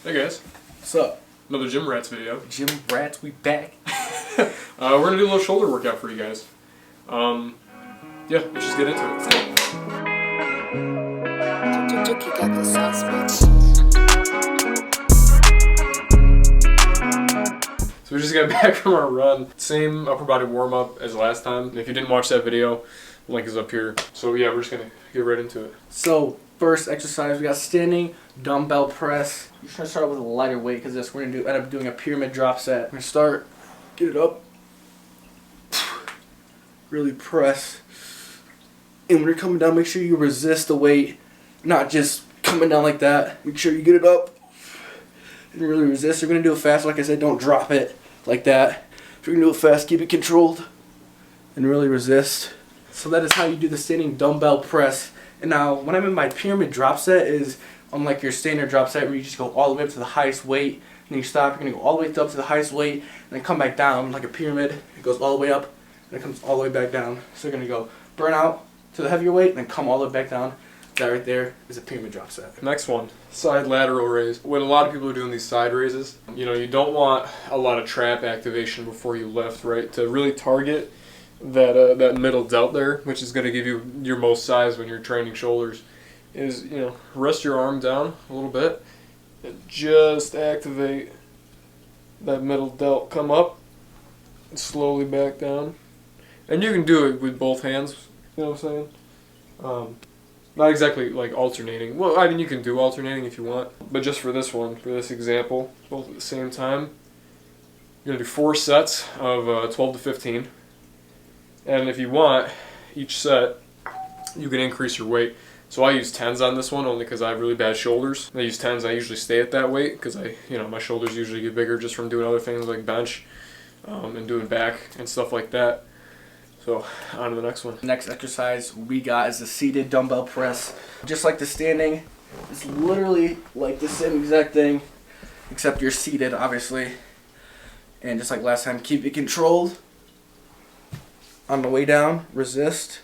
Hey guys. What's up? Another GymRatz video. GymRatz, we back. We're gonna do a little shoulder workout for you guys. Yeah, let's just get into it. Let's go. So we just got back from our run. Same upper body warm up as last time. And if you didn't watch that video, the link is up here. So yeah, we're just gonna get right into it. So first exercise, we got standing dumbbell press. You're trying to start with a lighter weight because this we're gonna end up doing a pyramid drop set. We're gonna start, get it up, really press. And when you're coming down, make sure you resist the weight, not just coming down like that. Make sure you get it up and really resist. You're gonna do it fast, like I said. Don't drop it like that. If you're gonna do it fast, keep it controlled and really resist. So that is how you do the standing dumbbell press. And now, when I'm in my pyramid drop set, is unlike your standard drop set where you just go all the way up to the highest weight, and then you stop. You're gonna go all the way up to the highest weight, and then come back down like a pyramid. It goes all the way up, and it comes all the way back down. So you're gonna go burn out to the heavier weight, and then come all the way back down. That right there is a pyramid drop set. Next one, side lateral raise. When a lot of people are doing these side raises, you don't want a lot of trap activation before you lift, right? To really target that middle delt there, which is going to give you your most size when you're training shoulders, is rest your arm down a little bit and just activate that middle delt. Come up and slowly back down, and you can do it with both hands. You know what I'm saying? Not exactly like alternating. Well, I mean, you can do alternating if you want, but just for this one, for this example, both at the same time, you're gonna do 4 sets of 12 to 15. And if you want, each set, you can increase your weight. So I use 10s on this one only because I have really bad shoulders. I use 10s. I usually stay at that weight because my shoulders usually get bigger just from doing other things like bench and doing back and stuff like that. So on to the next one. Next exercise we got is the seated dumbbell press. Just like the standing, it's literally like the same exact thing, except you're seated, obviously. And just like last time, keep it controlled. On the way down, resist.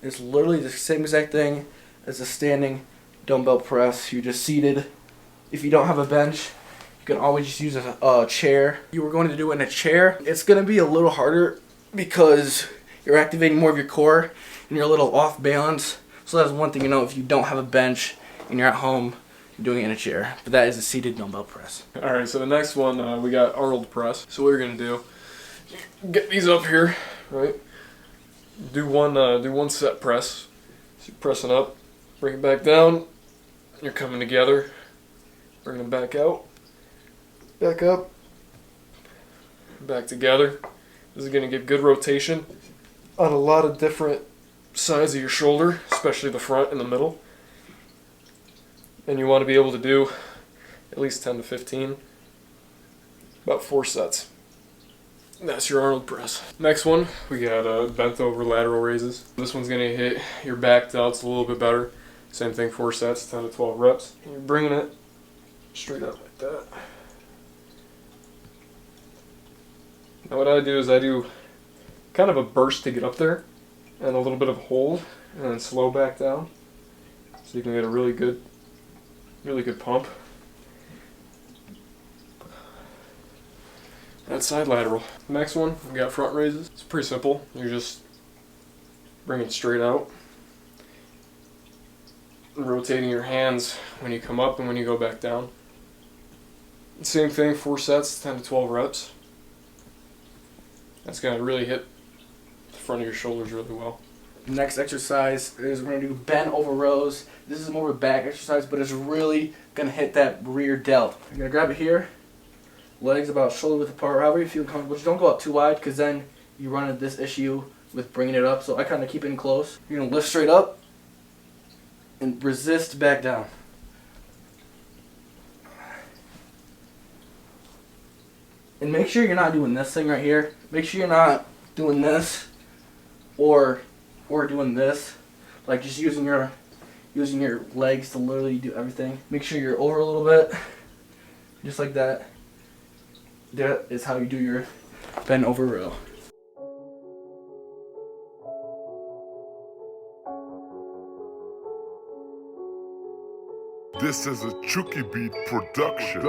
It's literally the same exact thing as a standing dumbbell press. You're just seated. If you don't have a bench, you can always just use a chair. You were going to do it in a chair. It's going to be a little harder because you're activating more of your core and you're a little off balance. So that's one thing if you don't have a bench and you're at home, you're doing it in a chair. But that is a seated dumbbell press. Alright, so the next one, we got Arnold press. So what you're going to do, get these up here. Right, do one set press. So you're pressing up, bring it back down. You're coming together, bring them back out, back up, back together. This is going to give good rotation on a lot of different sides of your shoulder, especially the front and the middle. And you want to be able to do at least 10 to 15, about 4 sets. That's your Arnold press. Next one, we got bent over lateral raises. This one's gonna hit your back delts a little bit better. Same thing, 4 sets, 10 to 12 reps. And you're bringing it straight up like that. Now what I do is I do kind of a burst to get up there and a little bit of a hold and then slow back down. So you can get a really good pump. That's side lateral. Next one, we got front raises. It's pretty simple. You're just bringing it straight out. Rotating your hands when you come up and when you go back down. Same thing, 4 sets, 10 to 12 reps. That's going to really hit the front of your shoulders really well. Next exercise is we're going to do bent over rows. This is more of a back exercise, but it's really going to hit that rear delt. You're going to grab it here. Legs about shoulder width apart, however you feel comfortable. Just don't go out too wide because then you run into this issue with bringing it up. So I kind of keep it in close. You're going to lift straight up and resist back down. And make sure you're not doing this thing right here. Make sure you're not doing this or doing this. Like just using your legs to literally do everything. Make sure you're over a little bit. Just like that. That is how you do your bent over row. This is a Chucky Beat production.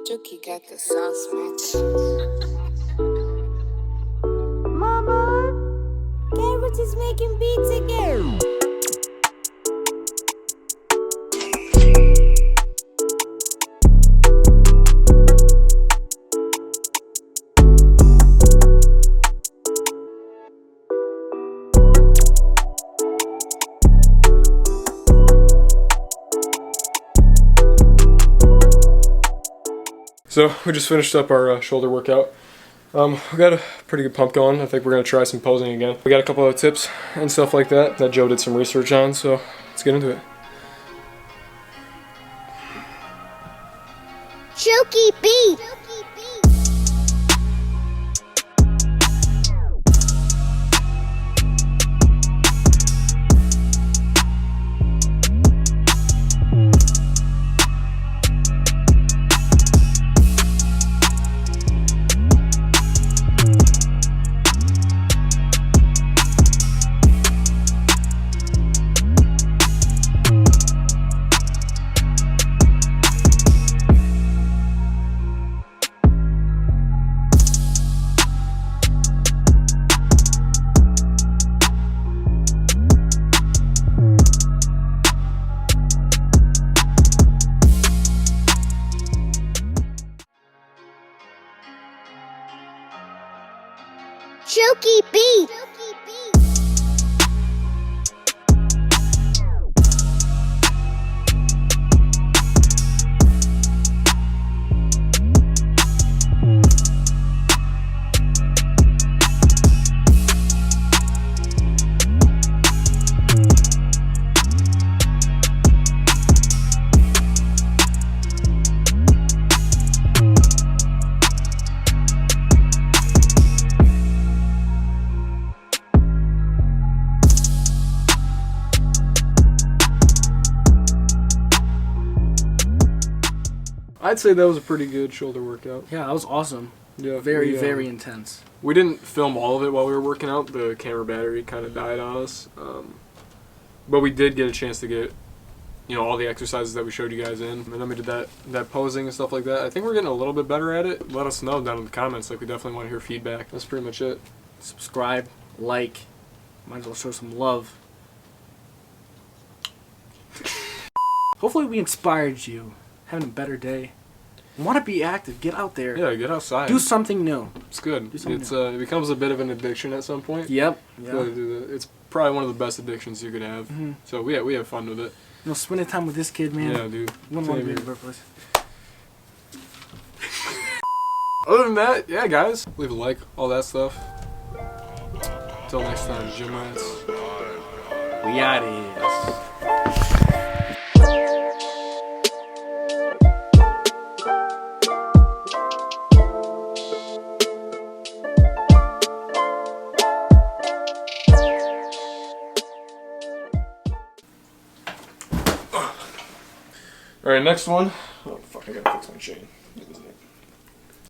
Chucky got the sauce, bitch. Mama, GymRatz is making beats again. So we just finished up our shoulder workout. We got a pretty good pump going. I think we're gonna try some posing again. We got a couple of tips and stuff like that Joe did some research on, so let's get into it. Chucky beat. Chucky beat. I'd say that was a pretty good shoulder workout. Yeah, that was awesome. Yeah, Very intense. We didn't film all of it while we were working out. The camera battery kind of died on us, but we did get a chance to get, all the exercises that we showed you guys in, and then we did that posing and stuff like that. I think we're getting a little bit better at it. Let us know down in the comments. Like, we definitely want to hear feedback. That's pretty much it. Subscribe, like, might as well show some love. Hopefully we inspired you. Having a better day. Want to be active. Get out there. Yeah, get outside. Do something new. It's good. Do something It's new. It becomes a bit of an addiction at some point. Yep. It's probably one of the best addictions you could have. Mm-hmm. So we have fun with it. Spending time with this kid, man. Yeah, dude. Wouldn't want to be in Same a better place. Other than that, yeah, guys, leave a like, all that stuff. Until next time, GymRatz. We out here. Alright, next one. Oh, fuck, I gotta fix my chain.